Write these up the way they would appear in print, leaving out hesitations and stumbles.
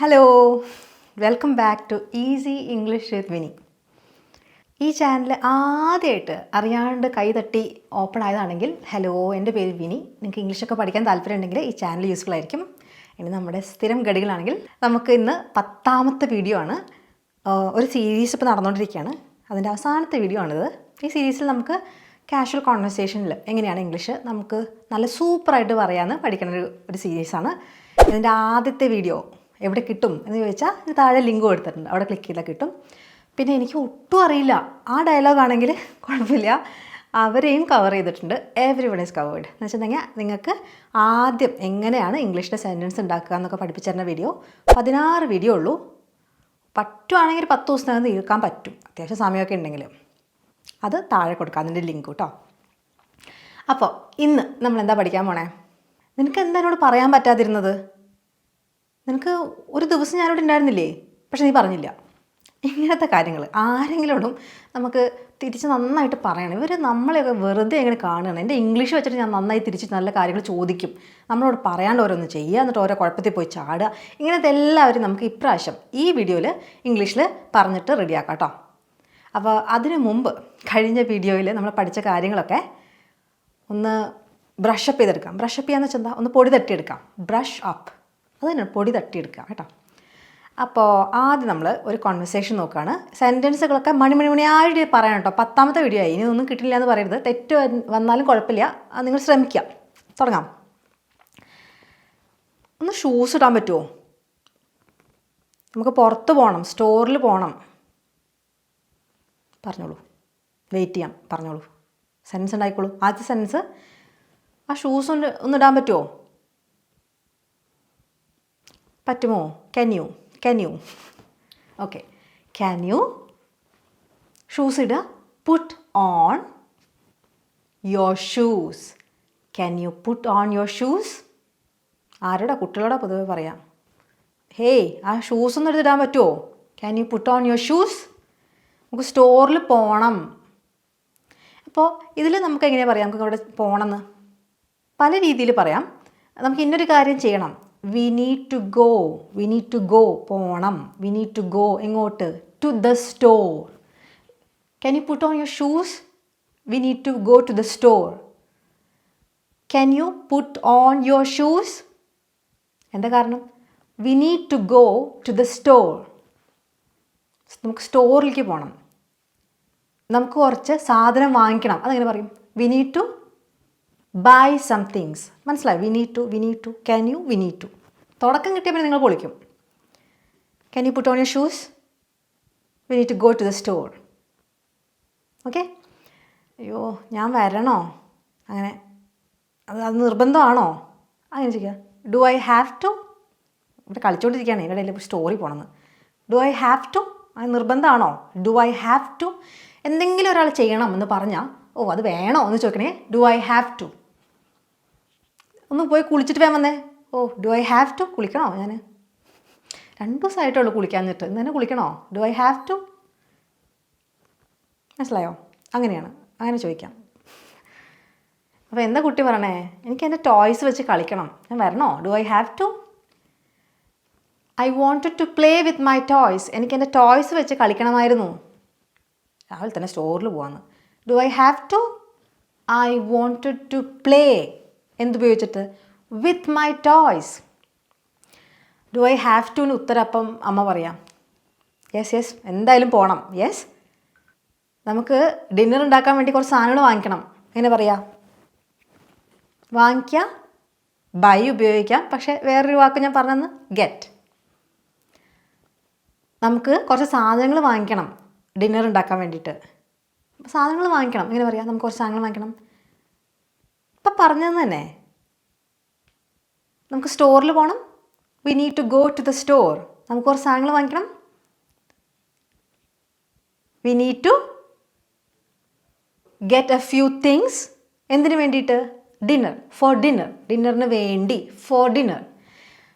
Hello, welcome back to easy English with Vini. ഈ channel ആദ്യമായിട്ട് അറിയാണ്ട് കൈതട്ടി ഓപ്പൺ ആയതാണെങ്കിൽ ഹലോ, എൻ്റെ പേര് വിനി. നിങ്ങൾക്ക് ഇംഗ്ലീഷൊക്കെ പഠിക്കാൻ താല്പര്യമുണ്ടെങ്കിൽ ഈ ചാനൽ യൂസ്ഫുൾ ആയിരിക്കും. ഇനി നമ്മുടെ സ്ഥിരം ഗടികളാണെങ്കിൽ നമുക്ക് ഇന്ന് 10ാമത്തെ വീഡിയോ ആണ്. ഒരു സീരീസ് ഇപ്പോൾ നടന്നുകൊണ്ടിരിക്കുകയാണ്. അതിൻ്റെ അവസാനത്തെ വീഡിയോ ആണിത്. ഈ സീരീസിൽ നമുക്ക് കാഷ്വൽ കോൺവെർസേഷനിൽ എങ്ങനെയാണ് ഇംഗ്ലീഷ് നമുക്ക് നല്ല സൂപ്പറായിട്ട് പറയാമെന്ന് പഠിക്കുന്ന ഒരു സീരീസാണ്. ഇതിൻ്റെ ആദ്യത്തെ വീഡിയോ എവിടെ കിട്ടും എന്ന് ചോദിച്ചാൽ ഇത് താഴെ ലിങ്ക് കൊടുത്തിട്ടുണ്ട്, അവിടെ ക്ലിക്ക് ചെയ്താൽ കിട്ടും. പിന്നെ എനിക്ക് ഒട്ടും അറിയില്ല, ആ ഡയലോഗ് ആണെങ്കിൽ കുഴപ്പമില്ല, അവരെയും കവർ ചെയ്തിട്ടുണ്ട്. എവരിവൺ ഈസ് കവേർഡ് എന്ന് വെച്ചിട്ടുണ്ടെങ്കിൽ നിങ്ങൾക്ക് ആദ്യം എങ്ങനെയാണ് ഇംഗ്ലീഷിലെ സെൻറ്റൻസ് ഉണ്ടാക്കുക എന്നൊക്കെ പഠിപ്പിച്ചു തരുന്ന വീഡിയോ 16 വീഡിയോ ഉള്ളൂ. പറ്റുവാണെങ്കിൽ 10 ദിവസത്തിനകം തീർക്കാൻ പറ്റും, അത്യാവശ്യം സമയമൊക്കെ ഉണ്ടെങ്കിൽ. അത് താഴെ കൊടുക്കാം, അതിൻ്റെ ലിങ്ക് കേട്ടോ. അപ്പോൾ ഇന്ന് നമ്മൾ എന്താ പഠിക്കാൻ പോണേ? നിനക്ക് എന്താ എന്നോട് പറയാൻ പറ്റാതിരുന്നത്? നിനക്ക് ഒരു ദിവസം ഞാനിവിടെ ഉണ്ടായിരുന്നില്ലേ, പക്ഷെ നീ പറഞ്ഞില്ല. ഇങ്ങനത്തെ കാര്യങ്ങൾ ആരെങ്കിലോടും നമുക്ക് തിരിച്ച് നന്നായിട്ട് പറയണം. ഇവർ നമ്മളെയൊക്കെ വെറുതെ എങ്ങനെ കാണുകയാണ്. എൻ്റെ ഇംഗ്ലീഷ് വെച്ചിട്ട് ഞാൻ നന്നായി തിരിച്ച് നല്ല കാര്യങ്ങൾ ചോദിക്കും, നമ്മളോട് പറയാണ്ട് ഓരോന്ന് ചെയ്യുക, എന്നിട്ട് ഓരോ കുഴപ്പത്തിൽ പോയി ചാടുക. ഇങ്ങനത്തെ എല്ലാവരും നമുക്ക് ഇപ്രാവശ്യം ഈ വീഡിയോയിൽ ഇംഗ്ലീഷിൽ പറഞ്ഞിട്ട് റെഡിയാക്കാം കേട്ടോ. അപ്പോൾ അതിനു മുമ്പ് കഴിഞ്ഞ വീഡിയോയിൽ നമ്മൾ പഠിച്ച കാര്യങ്ങളൊക്കെ ഒന്ന് ബ്രഷപ്പ് ചെയ്തെടുക്കാം. ബ്രഷപ്പ് ചെയ്യാന്ന് വെച്ചാൽ എന്താ? ഒന്ന് പൊടി തട്ടിയെടുക്കാം. ബ്രഷ് അപ്പ്, അത് തന്നെ, പൊടി തട്ടിയെടുക്കാം കേട്ടോ. അപ്പോൾ ആദ്യം നമ്മൾ ഒരു കോൺവെർസേഷൻ നോക്കുകയാണ്. സെൻറ്റൻസുകളൊക്കെ മണിയായിട്ട് പറയാം കേട്ടോ. 10ാമത്തെ വീഡിയോ ആയി, ഇനി ഒന്നും കിട്ടില്ല എന്ന് പറയരുത്. തെറ്റ് വന്നാലും കുഴപ്പമില്ല, അത് നിങ്ങൾ ശ്രമിക്കാം. തുടങ്ങാം. ഒന്ന് ഷൂസ് ഇടാൻ പറ്റുമോ? നമുക്ക് പുറത്ത് പോകണം, സ്റ്റോറിൽ പോകണം. പറഞ്ഞോളൂ, വെയിറ്റ് ചെയ്യാം, പറഞ്ഞോളൂ. സെൻറ്റൻസ് ഉണ്ടായിക്കോളൂ. ആദ്യത്തെ സെൻറ്റൻസ്, ആ ഷൂസ് ഒന്ന് ഇടാൻ പറ്റുമോ? പറ്റുമോ? Can you okay. Can you shoes ഇടുക. Put on your shoes. Can you put on your shoes? ആരോടാ? കുട്ടികളോടാ പൊതുവെ പറയാം. ഹേയ്, ആ ഷൂസ് ഒന്ന് എടുത്തിടാൻ പറ്റുമോ? Can you put on your shoes? നമുക്ക് സ്റ്റോറിൽ പോകണം. അപ്പോൾ ഇതിൽ നമുക്ക് എങ്ങനെ പറയാം? നമുക്ക് അവിടെ പോകണമെന്ന് പല രീതിയിൽ പറയാം. നമുക്ക് ഇന്നൊരു കാര്യം ചെയ്യണം. വി നീഡ് ടു ഗോ പോകണം. വി നീഡ് ടു ഗോ എങ്ങോട്ട്? To the store. Can you put on your shoes? We need to go to the store. Can you put on your shoes? എന്താ കാരണം? We need to go to the store. നമുക്ക് സ്റ്റോറിലേക്ക് പോകണം. നമുക്ക് കുറച്ച് സാധനം വാങ്ങിക്കണം. അതെങ്ങനെ പറയും? We need to buy some things. മനസ്സിലായി? We need to can you, we need to. തുടക്കം കിട്ടിയപ്പോൾ നിങ്ങൾ പൊളിക്കും. Can you put on your shoes? We need to go to the store. Okay. അയ്യോ, ഞാൻ വരണോ? അങ്ങനെ അത് നിർബന്ധമാണോ? അങ്ങനെ ചോദിക്കുക. Do I have to? ഇവിടെ കളിച്ചുകൊണ്ടിരിക്കുകയാണ്, ഇവിടെ ഇടയിൽ സ്റ്റോറി പോകണമെന്ന്. Do I have to? അത് നിർബന്ധമാണോ? Do I have to? എന്തെങ്കിലും ഒരാൾ ചെയ്യണം എന്ന് പറഞ്ഞാൽ ഓ അത് വേണോ എന്ന് ചോദിക്കണേ. Do I have to? ഒന്ന് പോയി കുളിച്ചിട്ട് വേണം വന്നേ. ഓ ഡു ഐ ഹാവ് ടു? കുളിക്കണോ? ഞാൻ 2 ദിവസമായിട്ടുള്ളൂ കുളിക്കാഞ്ഞിട്ട്, ഇന്ന് തന്നെ കുളിക്കണോ? Do I have to? മനസ്സിലായോ? അങ്ങനെയാണ്, അങ്ങനെ ചോദിക്കാം. അപ്പോൾ എന്താ കുട്ടി പറയണേ? എനിക്ക് എൻ്റെ ടോയ്സ് വെച്ച് കളിക്കണം, ഞാൻ വരണോ? Do I have to? I wanted to play with my toys. എനിക്ക് എൻ്റെ ടോയ്സ് വെച്ച് കളിക്കണമായിരുന്നു. രാവിലെ തന്നെ സ്റ്റോറിൽ പോവാന്ന്. Do I have to? I wanted to play എന്തുപയോഗിച്ചിട്ട്? With my toys. Do I have ടുവിന് ഉത്തരം അപ്പം അമ്മ പറയാം യെസ് എന്തായാലും പോകണം. യെസ്, നമുക്ക് ഡിന്നർ ഉണ്ടാക്കാൻ വേണ്ടി കുറച്ച് സാധനങ്ങൾ വാങ്ങിക്കണം. എങ്ങനെ പറയാം? വാങ്ങിക്കുക, ബൈ ഉപയോഗിക്കാം, പക്ഷേ വേറൊരു വാക്ക് ഞാൻ പറഞ്ഞെന്ന്, ഗെറ്റ്. നമുക്ക് കുറച്ച് സാധനങ്ങൾ വാങ്ങിക്കണം ഡിന്നർ ഉണ്ടാക്കാൻ വേണ്ടിയിട്ട്. സാധനങ്ങൾ വാങ്ങിക്കണം, എങ്ങനെ പറയാം? നമുക്ക് കുറച്ച് സാധനങ്ങൾ വാങ്ങിക്കണം. ഇപ്പം പറഞ്ഞതെന്ന് തന്നെ. നമുക്ക് സ്റ്റോറിൽ പോകണം. We need to go to the store. നമുക്ക് കുറച്ച് സാധനങ്ങൾ വാങ്ങിക്കണം. We need to get a few things. എന്തിനു വേണ്ടിയിട്ട്? ഡിന്നർ. For dinner. ഡിന്നറിന് വേണ്ടി. For dinner.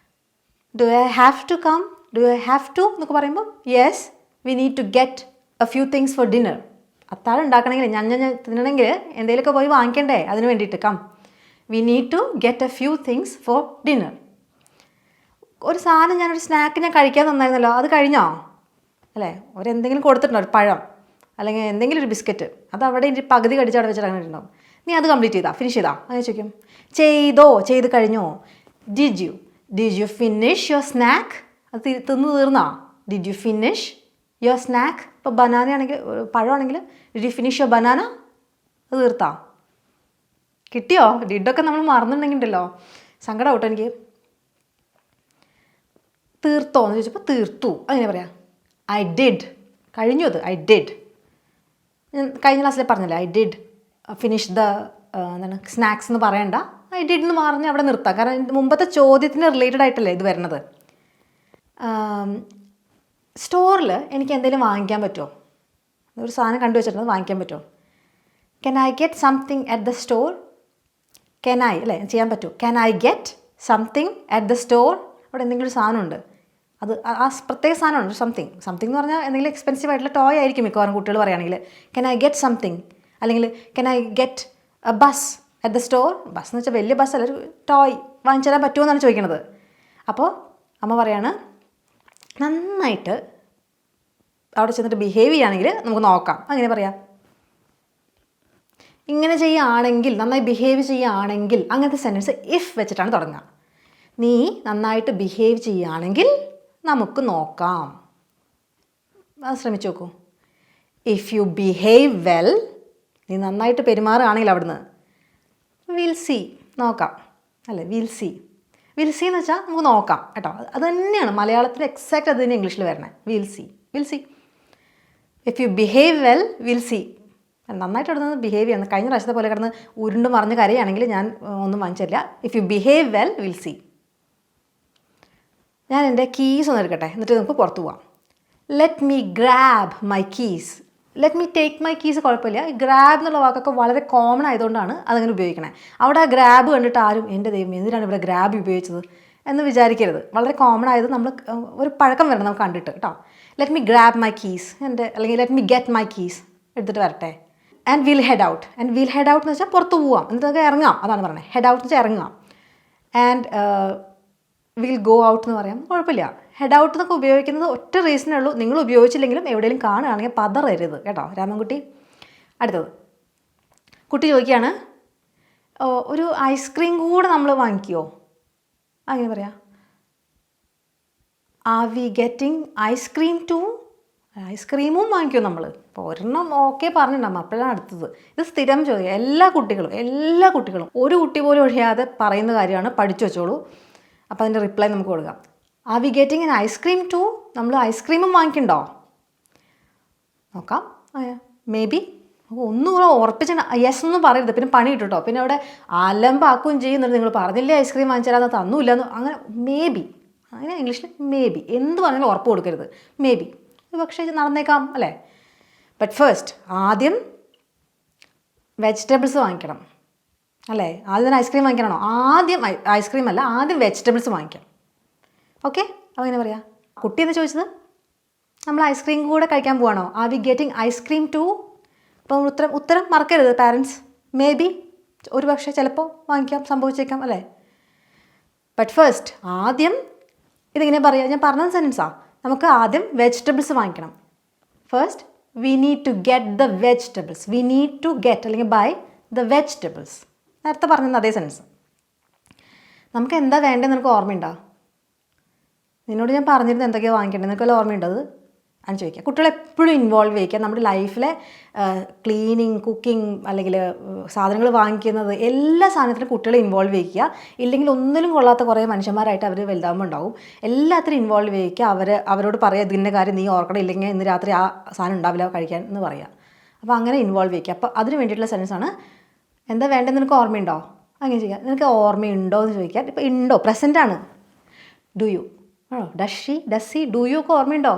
Do I have to come? Do I have to എന്നൊക്കെ പറയുമ്പോൾ yes, we need to get a few things for dinner. അത്താഴം ഉണ്ടാക്കണമെങ്കിൽ ഞാൻ തിന്നണമെങ്കിൽ എന്തെങ്കിലുമൊക്കെ പോയി വാങ്ങിക്കണ്ടേ, അതിന് വേണ്ടിയിട്ട്. Come, we need to get a few things for dinner. ഒരു സാധനം ഞാനൊരു സ്നാക്ക് ഞാൻ കഴിക്കാൻ തന്നായിരുന്നല്ലോ, അത് കഴിഞ്ഞോ അല്ലേ? എന്തെങ്കിലും കൊടുത്തിട്ടുണ്ടോ, ഒരു പഴം അല്ലെങ്കിൽ എന്തെങ്കിലും ഒരു ബിസ്ക്കറ്റ്, അത് അവിടെ ഇനി പകുതി കടിച്ച് അവിടെ വെച്ചിട്ട് അങ്ങനെ ഉണ്ടാവും. നീ അത് കംപ്ലീറ്റ് ചെയ്താ, ഫിനിഷ് ചെയ്താ? അങ്ങനെ ചോദിക്കും. ചെയ്ത് കഴിഞ്ഞോ? Did you finish your snack? അത് തീർന്നാ? Did you finish your snack? ഇപ്പോൾ ബനാന ആണെങ്കിൽ, പഴമാണെങ്കിൽ did you finish your banana? അത് തീർത്താ? കിട്ടിയോ? ഡിഡൊക്കെ നമ്മൾ മറന്നിട്ടുണ്ടെങ്കിൽ ഉണ്ടല്ലോ സങ്കടം ആവട്ടെ എനിക്ക്. തീർത്തോ എന്ന് ചോദിച്ചപ്പോൾ തീർത്തു, അങ്ങനെ പറയാം. I did. കഴിഞ്ഞു അത്. I did. ഞാൻ കഴിഞ്ഞ ക്ലാസ്സിൽ പറഞ്ഞില്ലേ, I did finish the snacks എന്ന് പറയണ്ട, ഐ ഡിഡ് എന്ന് പറഞ്ഞ് അവിടെ നിർത്താം. കാരണം മുമ്പത്തെ ചോദ്യത്തിന് റിലേറ്റഡ് ആയിട്ടല്ലേ ഇത് വരുന്നത്. സ്റ്റോറിൽ എനിക്ക് എന്തെങ്കിലും വാങ്ങിക്കാൻ പറ്റുമോ? ഒരു സാധനം കണ്ടു വെച്ചിട്ടുണ്ട്, വാങ്ങിക്കാൻ പറ്റുമോ? Can I get something at the store? Can I അല്ലേ, ചെയ്യാൻ പറ്റുമോ? Can I get something at the store? അവിടെ എന്തെങ്കിലും ഒരു സാധനമുണ്ട്, അത് ആ പ്രത്യേക സാധനമുണ്ട്, സംതിങ് എന്ന് പറഞ്ഞാൽ എന്തെങ്കിലും എക്സ്പെൻസീവ് ആയിട്ടുള്ള ടോയ് ആയിരിക്കും മിക്കവാറും കുട്ടികൾ പറയുകയാണെങ്കിൽ. കെൻ ഐ ഗെറ്റ് സംതിങ്, അല്ലെങ്കിൽ can I get A bus at the store? Bus എന്ന് വെച്ചാൽ വലിയ ബസ് അല്ല, ഒരു ടോയ് വാങ്ങിച്ചു തരാൻ പറ്റുമോ എന്നാണ് ചോദിക്കുന്നത്. അപ്പോൾ അമ്മ പറയാണ്, നന്നായിട്ട് അവിടെ ചെന്നിട്ട് ബിഹേവ് ചെയ്യുകയാണെങ്കിൽ നമുക്ക് നോക്കാം. അങ്ങനെ പറയാം. ഇങ്ങനെ ചെയ്യുകയാണെങ്കിൽ, നന്നായി ബിഹേവ് ചെയ്യുകയാണെങ്കിൽ, അങ്ങനത്തെ സെൻറ്റൻസ് ഇഫ് വെച്ചിട്ടാണ് തുടങ്ങുക. നീ നന്നായിട്ട് ബിഹേവ് ചെയ്യുകയാണെങ്കിൽ നമുക്ക് നോക്കാം. അത് ശ്രമിച്ചു നോക്കൂ. ഇഫ് യു ബിഹേവ് വെൽ, നീ നന്നായിട്ട് പെരുമാറുകയാണെങ്കിൽ അവിടുന്ന് വിൽ സി, നോക്കാം അല്ലേ? വിൽ സി എന്ന് വെച്ചാൽ നമുക്ക് നോക്കാം കേട്ടോ. അത് തന്നെയാണ് മലയാളത്തിൽ എക്സാക്റ്റ് അത് തന്നെ ഇംഗ്ലീഷിൽ വരണേ. Will see. If you behave well, we'll C. നന്നായിട്ട് അവിടെ നിന്ന് ബിഹേവ് ചെയ്യണം. കഴിഞ്ഞ പ്രാവശ്യത്തെ പോലെ കിടന്ന് ഉരുണ്ട് മറിഞ്ഞ് കരയാണെങ്കിൽ ഞാൻ ഒന്നും വാങ്ങിച്ചില്ല. If you behave well, we'll see. ഞാൻ എൻ്റെ കീസ് ഒന്ന് എടുക്കട്ടെ, എന്നിട്ട് നമുക്ക് പുറത്ത് പോവാം. Let me grab my keys. Let me take my keys കുഴപ്പമില്ല. ഗ്രാബ് എന്നുള്ള വാക്കൊക്കെ വളരെ കോമൺ ആയതുകൊണ്ടാണ് അതങ്ങനെ ഉപയോഗിക്കണേ. അവിടെ ആ ഗ്രാബ് കണ്ടിട്ട് ആരും എൻ്റെ ദൈവം എന്തിനാണ് ഇവിടെ ഗ്രാബ് ഉപയോഗിച്ചത് എന്ന് വിചാരിക്കരുത്. വളരെ കോമൺ ആയത് നമ്മൾ ഒരു പഴക്കം വരണം നമുക്ക് കണ്ടിട്ട് കേട്ടോ. Let me grab my keys, അല്ലെങ്കിൽ let me get my keys എടുത്തിട്ട് വരട്ടെ. And we'll head out. എന്ന് വെച്ചാൽ പുറത്ത് പോവാം, എന്നിട്ടൊക്കെ ഇറങ്ങാം, അതാണ് പറയുന്നത്. ഹെഡ് ഔട്ട് എന്ന് വെച്ചാൽ ഇറങ്ങാം. ആൻഡ് വിൽ ഗോ ഔട്ട് എന്ന് പറയാം, കുഴപ്പമില്ല. ഹെഡ് ഔട്ട് എന്നൊക്കെ ഉപയോഗിക്കുന്നത് ഒറ്റ റീസണേ ഉള്ളൂ, നിങ്ങൾ ഉപയോഗിച്ചില്ലെങ്കിലും എവിടെയെങ്കിലും കാണുകയാണെങ്കിൽ പതറരുത് കേട്ടോ രാമൻകുട്ടി. അടുത്തത്, കുട്ടി ചോദിക്കുകയാണ്, ഒരു ഐസ്ക്രീം കൂടെ നമ്മൾ വാങ്ങിക്കുമോ? അങ്ങനെ പറയാം. Are we getting ice cream too? ഐസ്ക്രീമും വാങ്ങിക്കുമോ നമ്മൾ? ഇപ്പോൾ ഒരെണ്ണം ഓക്കെ പറഞ്ഞിട്ടുണ്ടാകും, അപ്പോഴാണ് അടുത്തത്. ഇത് സ്ഥിരം ചോദിക്കുക. എല്ലാ കുട്ടികളും ഒരു കുട്ടി പോലും ഒഴിയാതെ പറയുന്ന കാര്യമാണ്, പഠിച്ചു വെച്ചോളൂ. അപ്പോൾ അതിൻ്റെ റിപ്ലൈ നമുക്ക് കൊടുക്കാം. Are we getting an ice cream too? നമ്മൾ ഐസ്ക്രീമും വാങ്ങിക്കണ്ടോ? നോക്കാം. Maybe. ഒന്നും കൂടെ ഉറപ്പിച്ച് യെസ് ഒന്നും പറയരുത്, പിന്നെ പണി കിട്ടും കേട്ടോ. പിന്നെ അവിടെ അലമ്പാക്കുകയും ചെയ്യുന്നുണ്ട്, നിങ്ങൾ പറഞ്ഞില്ലേ ഐസ്ക്രീം വാങ്ങിച്ചാൽ തന്നൂല്ല എന്ന്. അങ്ങനെ മേ ബി, അങ്ങനെ ഇംഗ്ലീഷിൽ മേ ബി. എന്ത് പറഞ്ഞാലും ഉറപ്പ് കൊടുക്കരുത്. മേ ബി, പക്ഷേ നടന്നേക്കാം അല്ലേ? ബട്ട് ഫസ്റ്റ് ആദ്യം വെജിറ്റബിൾസ് വാങ്ങിക്കണം അല്ലേ? ആദ്യം ഐസ്ക്രീം വാങ്ങിക്കണോ? ആദ്യം ഐസ്ക്രീം അല്ല, ആദ്യം വെജിറ്റബിൾസ് വാങ്ങിക്കാം. ഓക്കെ, അപ്പോൾ എങ്ങനെ പറയാം? കുട്ടി എന്ന് ചോദിച്ചത് നമ്മൾ ഐസ്ക്രീം കൂടെ കഴിക്കാൻ പോവാണോ? Are we getting ice cream too? അപ്പോൾ ഉത്തരം മറക്കരുത് പാരൻസ്. മേ ബി, ഒരു പക്ഷേ ചിലപ്പോൾ വാങ്ങിക്കാം, സംഭവിച്ചേക്കാം അല്ലേ? ബട്ട് ഫസ്റ്റ്, ആദ്യം ഇതിങ്ങനെ പറയാം. ഞാൻ പറഞ്ഞ സെൻറ്റൻസാണ്. നമുക്ക് ആദ്യം വെജിറ്റബിൾസ് വാങ്ങിക്കണം. First we need to get the vegetables. We need to get അല്ലെങ്കിൽ ബൈ ദ വെജിറ്റബിൾസ്. നേരത്തെ പറഞ്ഞത് അതേ സെൻസ്. നമുക്ക് എന്താ വേണ്ടത് നിനക്ക് ഓർമ്മയുണ്ടോ? നിന്നോട് ഞാൻ പറഞ്ഞിരുന്നു എന്തൊക്കെയാണ് വാങ്ങിക്കേണ്ടത്, നിനക്ക് വല്ല ഓർമ്മയുണ്ടോ? അത് ആണ് ചോദിക്കുക. കുട്ടികളെ എപ്പോഴും ഇൻവോൾവ് ചെയ്യിക്കുക. നമ്മുടെ ലൈഫിലെ ക്ലീനിങ്, കുക്കിംഗ് അല്ലെങ്കിൽ സാധനങ്ങൾ വാങ്ങിക്കുന്നത്, എല്ലാ സാധനത്തിലും കുട്ടികളെ ഇൻവോൾവ് ചെയ്യിക്കുക. ഇല്ലെങ്കിൽ ഒന്നിലും കൊള്ളാത്ത കുറേ മനുഷ്യന്മാരായിട്ട് അവർ വലുതാകുമ്പോൾ ഉണ്ടാവും. എല്ലാത്തിനും ഇൻവോൾവ് ചെയ്യിക്കുക. അവരോട് പറയുക, ഇതിൻ്റെ കാര്യം നീ ഓർക്കണം, ഇല്ലെങ്കിൽ ഇന്ന് രാത്രി ആ സാധനം ഉണ്ടാവില്ല കഴിക്കാൻ എന്ന് പറയുക. അപ്പോൾ അങ്ങനെ ഇൻവോൾവ് ചെയ്യിക്കുക. അപ്പോൾ അതിന് വേണ്ടിയിട്ടുള്ള സെൻസാണ് എന്താ വേണ്ടത് നിനക്ക് ഓർമ്മയുണ്ടോ? അങ്ങനെ ചെയ്യുക. നിനക്ക് ഓർമ്മയുണ്ടോ എന്ന് ചോദിക്കാൻ. ഇപ്പോൾ ഉണ്ടോ, പ്രസൻറ്റാണ്. ഡു യു ആണോ? ഡസ് ഹി ഡു യു ഒക്കെ ഓർമ്മയുണ്ടോ?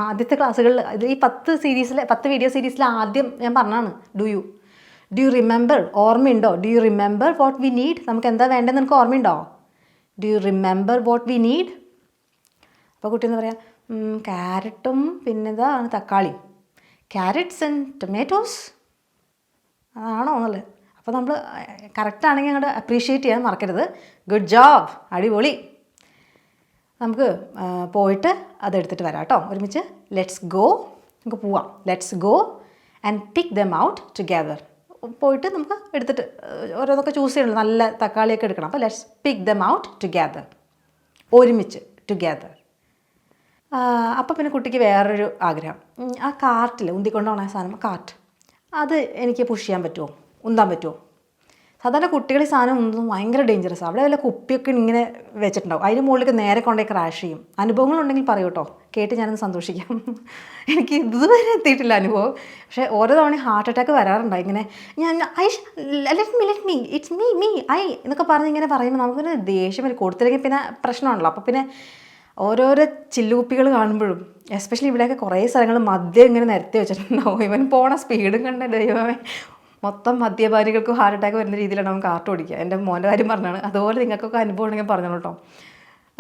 ആദ്യത്തെ ക്ലാസ്സുകളിൽ ഈ 10 വീഡിയോ സീരീസിൽ ആദ്യം ഞാൻ പറഞ്ഞാണ് ഡു യു റിമെമ്പർ? ഓർമ്മയുണ്ടോ? Do you remember what we need? നമുക്ക് എന്താ വേണ്ടത് നിനക്ക് ഓർമ്മയുണ്ടോ? Do you remember what we need? അപ്പോൾ കുട്ടി എന്ന് പറയാം, ക്യാരറ്റും പിന്നെ ഇതാണ് തക്കാളി. ക്യാരറ്റ്സ് ആൻഡ് ടൊമാറ്റോസ് ആണോ എന്നല്ലേ? അപ്പോൾ നമ്മൾ കറക്റ്റാണെങ്കിൽ അങ്ങോട്ട് അപ്രീഷിയേറ്റ് ചെയ്യാൻ മറക്കരുത്. ഗുഡ് ജോബ്, അടിപൊളി. നമുക്ക് പോയിട്ട് അതെടുത്തിട്ട് വരാം കേട്ടോ, ഒരുമിച്ച്. ലെറ്റ്സ് ഗോ, നമുക്ക് പോവാം. Let's go and pick them out together. പോയിട്ട് നമുക്ക് എടുത്തിട്ട് ഓരോന്നൊക്കെ ചൂസ് ചെയ്യണം. നല്ല തക്കാളിയൊക്കെ എടുക്കണം. അപ്പോൾ let's pick them out together, ഒരുമിച്ച്, ടുഗെദർ. അപ്പോൾ പിന്നെ കുട്ടിക്ക് വേറൊരു ആഗ്രഹം, ആ കാർട്ടിൽ ഉന്തിക്കൊണ്ട് പോകണ സാധനം, കാർട്ട്, അത് എനിക്ക് പുഷ് ചെയ്യാൻ പറ്റുമോ, ഉന്താൻ പറ്റുമോ? സാധാരണ കുട്ടികൾ ഈ സാധനം ഉന്തും ഭയങ്കര ഡേഞ്ചറസ്. അവിടെ വല്ല കുപ്പിയൊക്കെ ഇങ്ങനെ വെച്ചിട്ടുണ്ടാവും, അതിന് മുകളിലേക്ക് നേരെ കൊണ്ടുപോയി ക്രാഷ് ചെയ്യും. അനുഭവങ്ങളുണ്ടെങ്കിൽ പറയൂ കേട്ടോ, കേട്ട് ഞാനൊന്ന് സന്തോഷിക്കാം. എനിക്ക് ഇതുവരെ എത്തിയിട്ടില്ല അനുഭവം, പക്ഷേ ഓരോ തവണ ഹാർട്ട് അറ്റാക്ക് വരാറുണ്ട്. ഇങ്ങനെ ഞാൻ ലെറ്റ് മീ ഇറ്റ്സ് മീ എന്നൊക്കെ പറഞ്ഞ് ഇങ്ങനെ പറയുമ്പോൾ നമുക്കൊരു ദേഷ്യം വരും. കൊടുത്തില്ലെങ്കിൽ പിന്നെ പ്രശ്നമാണല്ലോ. അപ്പോൾ പിന്നെ ഓരോരോ ചില്ലുകുപ്പികൾ കാണുമ്പോഴും, എസ്പെഷ്യലി ഇവിടെയൊക്കെ കുറേ സ്ഥലങ്ങൾ മദ്യം ഇങ്ങനെ നിരത്തി വെച്ചിട്ടുണ്ടാവും. ഇവൻ പോണ സ്പീഡും കണ്ട ദൈവമേ, മൊത്തം മദ്യപാനികൾക്ക് ഹാർട്ട് അറ്റാക്ക് വരുന്ന രീതിയിലാണ് അവൻ കാർട്ട് ഓടിക്കുക. എൻ്റെ മോൻ്റെ കാര്യം പറഞ്ഞാണ്. അതുപോലെ നിങ്ങൾക്കൊക്കെ അനുഭവം ഉണ്ടെങ്കിൽ പറഞ്ഞോളൂ കേട്ടോ.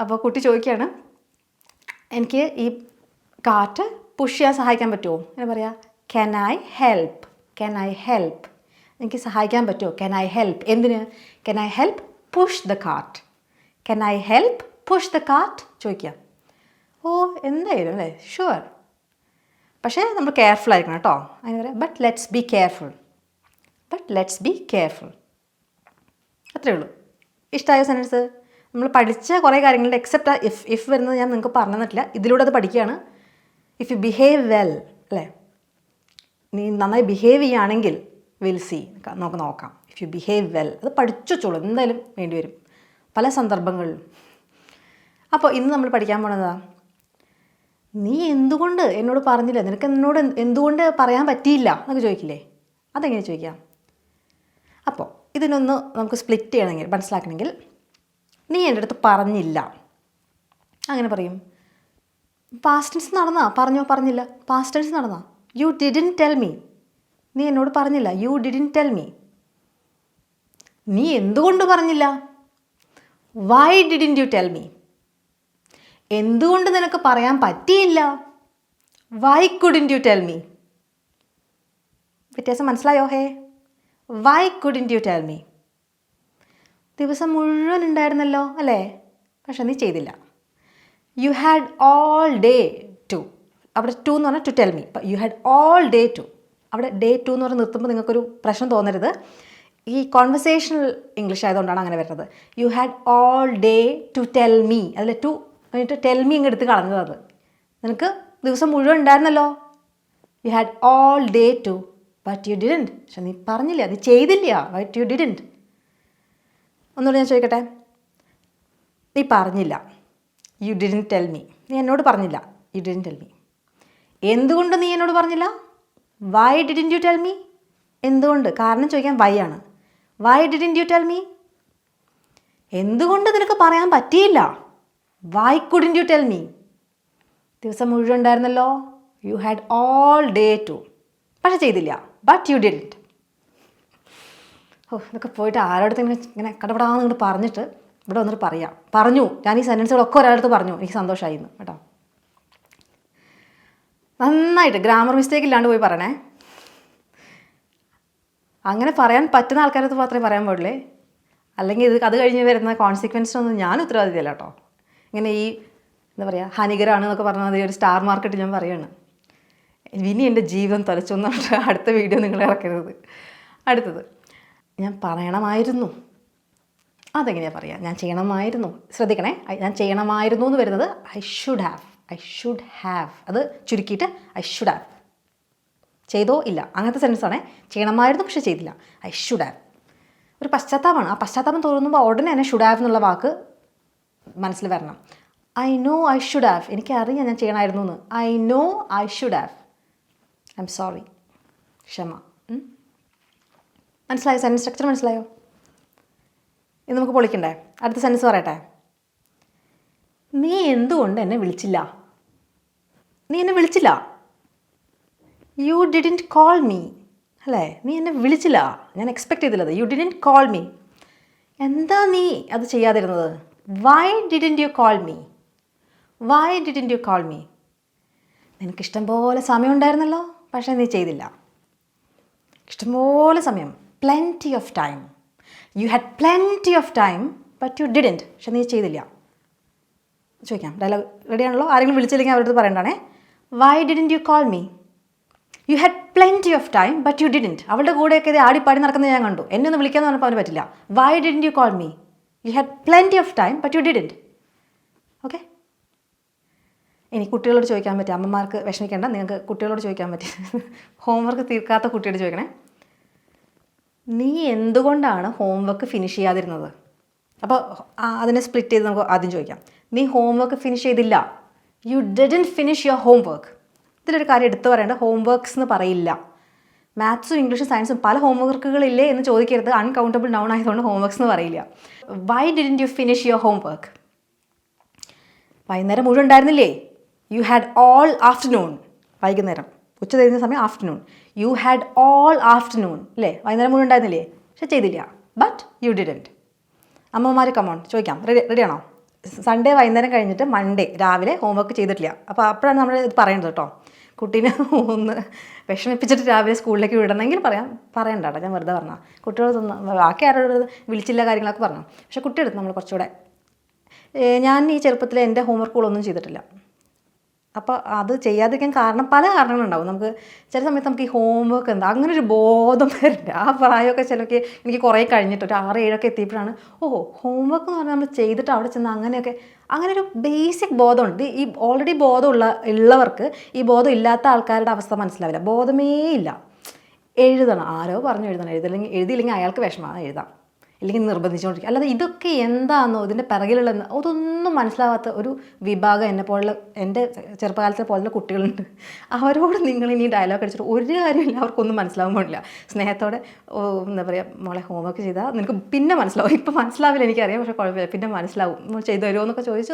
അപ്പോൾ കുട്ടി ചോദിക്കുകയാണ്, എനിക്ക് ഈ കാർട്ട് പുഷ് ചെയ്യാൻ സഹായിക്കാൻ പറ്റുമോ? എന്താ പറയുക, can I help, can I help, എനിക്ക് സഹായിക്കാൻ പറ്റുമോ? ക്യാൻ ഐ ഹെൽപ്പ്, എന്തിന്? Can I help push the cart, can I help push the cart ചോദിക്കുക. ഓ എന്തായാലും അല്ലേ, ഷുവർ. പക്ഷേ നമ്മൾ കെയർഫുൾ ആയിരിക്കണം കേട്ടോ. അതിന് പറയാം but let's be careful, but let's be careful. അത്രയേ ഉള്ളൂ. ഇഷ്ടമായ സെൻറ്റൻസ്. നമ്മൾ പഠിച്ച കുറേ കാര്യങ്ങളുടെ എക്സെപ്റ്റ് ഇഫ് വരുന്നത് ഞാൻ നിങ്ങൾക്ക് പറഞ്ഞു തന്നിട്ടില്ല, ഇതിലൂടെ അത് പഠിക്കുകയാണ്. ഇഫ് യു ബിഹേവ് വെൽ, അല്ലേ, നീ നന്നായി ബിഹേവ് ചെയ്യുകയാണെങ്കിൽ വിൽ സി, നമുക്ക് നോക്കാം. ഇഫ് യു ബിഹേവ് വെൽ, അത് പഠിച്ചു വെച്ചോളൂ, എന്തായാലും വേണ്ടി വരും പല സന്ദർഭങ്ങളിലും. അപ്പോൾ ഇന്ന് നമ്മൾ പഠിക്കാൻ പോണതാ, നീ എന്തുകൊണ്ട് എന്നോട് പറഞ്ഞില്ല, നിനക്ക് എന്നോട് എന്തുകൊണ്ട് പറയാൻ പറ്റിയില്ല എന്നൊക്കെ ചോദിക്കില്ലേ, അതെങ്ങനെ ചോദിക്കാം? അപ്പോൾ ഇതിനൊന്ന് നമുക്ക് സ്പ്ലിറ്റ് ചെയ്യണമെങ്കിൽ, മനസ്സിലാക്കണമെങ്കിൽ, നീ എൻ്റെ അടുത്ത് പറഞ്ഞില്ല, അങ്ങനെ പറയും. പാസ്റ്റ് ടെൻസ് നടന്നാ, പറഞ്ഞോ പറഞ്ഞില്ല, പാസ്റ്റ് ടെൻസ് നടന്നാ. യു ഡിഡ്ന്റ് ടെൽ മീ, നീ എന്നോട് പറഞ്ഞില്ല, യു ഡിഡ്ന്റ് ടെൽ മീ. നീ എന്തുകൊണ്ട് പറഞ്ഞില്ല, why didn't you tell me. എന്തുകൊണ്ട് നിനക്ക് പറയാൻ പറ്റിയില്ല, why couldn't you tell me. വ്യത്യാസം മനസ്സിലായോ? Hey, why couldn't you tell me. ദിവസം മുഴുവൻ ഉണ്ടായിരുന്നല്ലോ അല്ലേ, പക്ഷെ നീ ചെയ്തില്ല. You had all day to, അവിടെ ടു എന്ന് പറഞ്ഞാൽ to tell me. You had all day to, അവിടെ ഡേ ടു എന്ന് പറഞ്ഞ് നിർത്തുമ്പോൾ നിങ്ങൾക്കൊരു പ്രശ്നം തോന്നരുത്. ഈ കോൺവെർസേഷണൽ ഇംഗ്ലീഷ് ആയതുകൊണ്ടാണ് അങ്ങനെ വരുന്നത്. You had all day to tell me, അതിൽ ടു എന്നിട്ട് ടെൽ മീ ഇങ്ങ് എടുത്ത് കളഞ്ഞത്. അത് നിനക്ക് ദിവസം മുഴുവൻ ഉണ്ടായിരുന്നല്ലോ. You had all day to but you didn't, പക്ഷെ നീ പറഞ്ഞില്ല, നീ ചെയ്തില്ല, ബട്ട് യു ഡിഡൻറ്റ്. ഒന്നുകൂടി ഞാൻ ചോദിക്കട്ടെ, നീ പറഞ്ഞില്ല, യു ഡിഡൻറ്റ് ടെൽ മീ. നീ എന്നോട് പറഞ്ഞില്ല, യു ഡിഡൻറ്റ് ടെൽ മീ. എന്തുകൊണ്ട് നീ എന്നോട് പറഞ്ഞില്ല, why didn't you tell me. എന്തുകൊണ്ട്, കാരണം ചോദിക്കാൻ വൈ ആണ്. Why didn't you tell me. എന്തുകൊണ്ട് നിനക്ക് പറയാൻ പറ്റിയില്ല, why couldn't you tell me. ദിവസം മുഴുവൻ ഉണ്ടായിരുന്നല്ലോ, you had all day to, പക്ഷെ ചെയ്തില്ല, ബട്ട് യു ഡിഡൻറ്റ്. ഓ, ഇതൊക്കെ പോയിട്ട് ആരോടത്ത് ഇങ്ങനെ കടപടാന്ന് ഇങ്ങോട്ട് പറഞ്ഞിട്ട് ഇവിടെ വന്നിട്ട് പറയാം, പറഞ്ഞു ഞാൻ ഈ സെൻറ്റൻസുകളൊക്കെ ഒരാളടുത്ത് പറഞ്ഞു, എനിക്ക് സന്തോഷമായിരുന്നു കേട്ടോ. നന്നായിട്ട് ഗ്രാമർ മിസ്റ്റേക്ക് ഇല്ലാണ്ട് പോയി പറയണേ. അങ്ങനെ പറയാൻ പറ്റുന്ന ആൾക്കാരടുത്ത് മാത്രമേ പറയാൻ പാടില്ലേ, അല്ലെങ്കിൽ അത് കഴിഞ്ഞ് വരുന്ന കോൺസിക്വൻസിനൊന്നും ഞാൻ ഉത്തരവാദിത്തമല്ല കേട്ടോ. ഇങ്ങനെ ഈ എന്താ പറയുക, ഹാനികരമാണ് എന്നൊക്കെ പറഞ്ഞാൽ ഒരു സ്റ്റാർ മാർക്കറ്റ് ഞാൻ പറയുകയാണ്. ഇനി എൻ്റെ ജീവിതം തലച്ചൊന്നും അടുത്ത വീഡിയോ നിങ്ങൾ ഇറക്കരുത്. അടുത്തത്, ഞാൻ പറയണമായിരുന്നു. അതെങ്ങനെയാണ് പറയുക, ഞാൻ ചെയ്യണമായിരുന്നു. ശ്രദ്ധിക്കണേ, ഞാൻ ചെയ്യണമായിരുന്നു എന്ന് വരുന്നത് I should have, I should have. അത് ചുരുക്കിയിട്ട് ഐ ഷുഡ് ഹാവ്. ചെയ്തോ ഇല്ല, അങ്ങനത്തെ സെൻറ്റൻസ് ആണേ. ചെയ്യണമായിരുന്നു പക്ഷെ ചെയ്തില്ല, ഐ ഷുഡ് ഹാവ്. ഒരു പശ്ചാത്താപമാണ്. ആ പശ്ചാത്താപം തോന്നുമ്പോൾ ഉടനെ തന്നെ ഷുഡ് ഹാവ് എന്നുള്ള വാക്ക് മനസ്സിൽ വരണം. I know I should have, എനിക്കറിയാം ഞാൻ ചെയ്യണമായിരുന്നു എന്ന്. I know I should have, I am sorry, ക്ഷമ. മനസ്സിലായോ? സെൻറ്റൻസ് സ്ട്രക്ചർ മനസ്സിലായോ? ഇത് നമുക്ക് പൊളിക്കണ്ടേ? അടുത്ത സെൻറ്റൻസ് പറയട്ടെ. നീ എന്തുകൊണ്ട് എന്നെ വിളിച്ചില്ല, നീ എന്നെ വിളിച്ചില്ല. യു ഡിഡൻറ്റ് കോൾ മീ, അല്ലേ, നീ എന്നെ വിളിച്ചില്ല, ഞാൻ എക്സ്പെക്റ്റ് ചെയ്തില്ലത്. You didn't call me. എന്താ നീ അത് ചെയ്യാതിരുന്നത്, why didn't you call me, why didn't you call me. നിനക്കിഷ്ടം പോലെ സമയം ഉണ്ടായിരുന്നല്ലോ, പക്ഷേ നീ ചെയ്തില്ല. ഇഷ്ടംപോലെ സമയം, plenty of time. You had plenty of time but you didn't, പക്ഷെ നീ ചെയ്തില്ല. ചോദിക്കാം. ഡയലോഗ് റെഡിയാണല്ലോ? ആരെങ്കിലും വിളിച്ചില്ലെങ്കിൽ അവരുടെ അടുത്ത് പറയണ്ടാണേ. Why didn't you call me? You had plenty of time but you didn't. അവളുടെ കൂടെയൊക്കെ ഇത് ആടിപ്പാടി നടക്കുന്നത് ഞാൻ കണ്ടു. എന്നെ ഒന്ന് വിളിക്കാമെന്ന് പറഞ്ഞപ്പോൾ അവന് പറ്റില്ല. Y didn't you call me? You had plenty of time but you didn't. Okay. ഇനി കുട്ടികളോട് ചോദിക്കാൻ പറ്റും. അമ്മമാർക്ക് വിഷമിക്കേണ്ട, നിങ്ങൾക്ക് കുട്ടികളോട് ചോദിക്കാൻ പറ്റും. ഹോംവർക്ക് തീർക്കാത്ത കുട്ടിയോട് ചോദിക്കണേ. നീ എന്തുകൊണ്ടാണ് ഹോംവർക്ക് ഫിനിഷ് ചെയ്യാതിരുന്നത്? അപ്പോൾ അതിനെ സ്പ്ലിറ്റ് ചെയ്ത് നമുക്ക് ആദ്യം ചോദിക്കാം. നീ ഹോംവർക്ക് ഫിനിഷ് ചെയ്തില്ല. You didn't finish your homework. ഇതിലൊരു കാര്യം എടുത്തു പറയേണ്ടത്, ഹോംവർക്ക്സ് എന്ന് പറയില്ല. മാത്സും ഇംഗ്ലീഷും സയൻസും പല ഹോംവർക്കുകളില്ലേ എന്ന് ചോദിക്കരുത്. അൺകൗണ്ടബിൾ നൗൺ ആയതുകൊണ്ട് ഹോംവർക്ക്സ് എന്ന് പറയില്ല. Y didn't you finish your homework? വൈകുന്നേരം മുഴുവൻ ഉണ്ടായിരുന്നില്ലേ? U had all afternoon. വൈകുന്നേരം, ഉച്ച തരുന്ന സമയം afternoon. U had all afternoon അല്ലേ? വൈകുന്നേരം മുഴുവൻ ഉണ്ടായിരുന്നില്ലേ? പക്ഷെ ചെയ്തില്ല. But you didn't. അമ്മമാർ കമോൺ ചോദിക്കാം. റെഡിയാണോ? സൺഡേ വൈകുന്നേരം കഴിഞ്ഞിട്ട് മൺഡേ രാവിലെ ഹോംവർക്ക് ചെയ്തിട്ടില്ല. അപ്പോൾ അപ്പോഴാണ് നമ്മൾ ഇത് പറയുന്നത് കേട്ടോ. കുട്ടീനെ ഒന്ന് വിഷമിപ്പിച്ചിട്ട് രാവിലെ സ്കൂളിലേക്ക് വിടണമെങ്കിൽ പറയണ്ട കേട്ടോ. ഞാൻ വെറുതെ പറഞ്ഞാൽ കുട്ടികളോട് ബാക്കി ആരോട് വിളിച്ചില്ല കാര്യങ്ങളൊക്കെ പറഞ്ഞു. പക്ഷേ കുട്ടിയെടുത്ത് നമ്മൾ കുറച്ചുകൂടെ, ഞാൻ ഈ ചെറുപ്പത്തിൽ എൻ്റെ ഹോംവർക്കുകളൊന്നും ചെയ്തിട്ടില്ല. അപ്പോൾ അത് ചെയ്യാതിരിക്കാൻ കാരണം പല കാരണങ്ങളുണ്ടാവും. നമുക്ക് ചില സമയത്ത് നമുക്ക് ഈ ഹോംവർക്ക് എന്താ അങ്ങനെ ഒരു ബോധം വരില്ല. ആ പ്രായമൊക്കെ ചിലക്ക് എനിക്ക് കുറേ കഴിഞ്ഞിട്ട് ഒരു 6-7 എത്തിയപ്പോഴാണ് ഹോംവർക്ക് എന്ന് പറഞ്ഞാൽ നമ്മൾ ചെയ്തിട്ട് അവിടെ ചെന്ന് അങ്ങനെ ഒരു ബേസിക് ബോധമുണ്ട്. ഈ ഓൾറെഡി ഉള്ളവർക്ക് ഈ ബോധം ഇല്ലാത്ത ആൾക്കാരുടെ അവസ്ഥ മനസ്സിലാവില്ല. ബോധമേ ഇല്ല. എഴുതണം, ആരോ പറഞ്ഞു എഴുതണം. എഴുതിയില്ലെങ്കിൽ അയാൾക്ക് വിഷമമാണ്, എഴുതാം. ഇല്ലെങ്കിൽ നിർബന്ധിച്ചുകൊണ്ടിരിക്കും. അല്ലാതെ ഇതൊക്കെ എന്താണെന്നോ ഇതിൻ്റെ പിറകിലുള്ള അതൊന്നും മനസ്സിലാവാത്ത ഒരു വിഭാഗം എൻ്റെ ചെറുപ്പകാലത്തെ പോലുള്ള കുട്ടികളുണ്ട്. അവരോട് നിങ്ങളിനി ഡയലോഗ് അടിച്ചിട്ട് ഒരു കാര്യമില്ല, അവർക്കൊന്നും മനസ്സിലാവാൻ പാടില്ല. സ്നേഹത്തോടെ എന്താ പറയുക, മോളെ ഹോംവർക്ക് ചെയ്താൽ നിനക്ക് പിന്നെ മനസ്സിലാവും. ഇപ്പം മനസ്സിലാവില്ല എനിക്കറിയാം, പക്ഷേ കുഴപ്പമില്ല, പിന്നെ മനസ്സിലാവും, ചെയ്തു തരുമോ എന്നൊക്കെ ചോദിച്ച്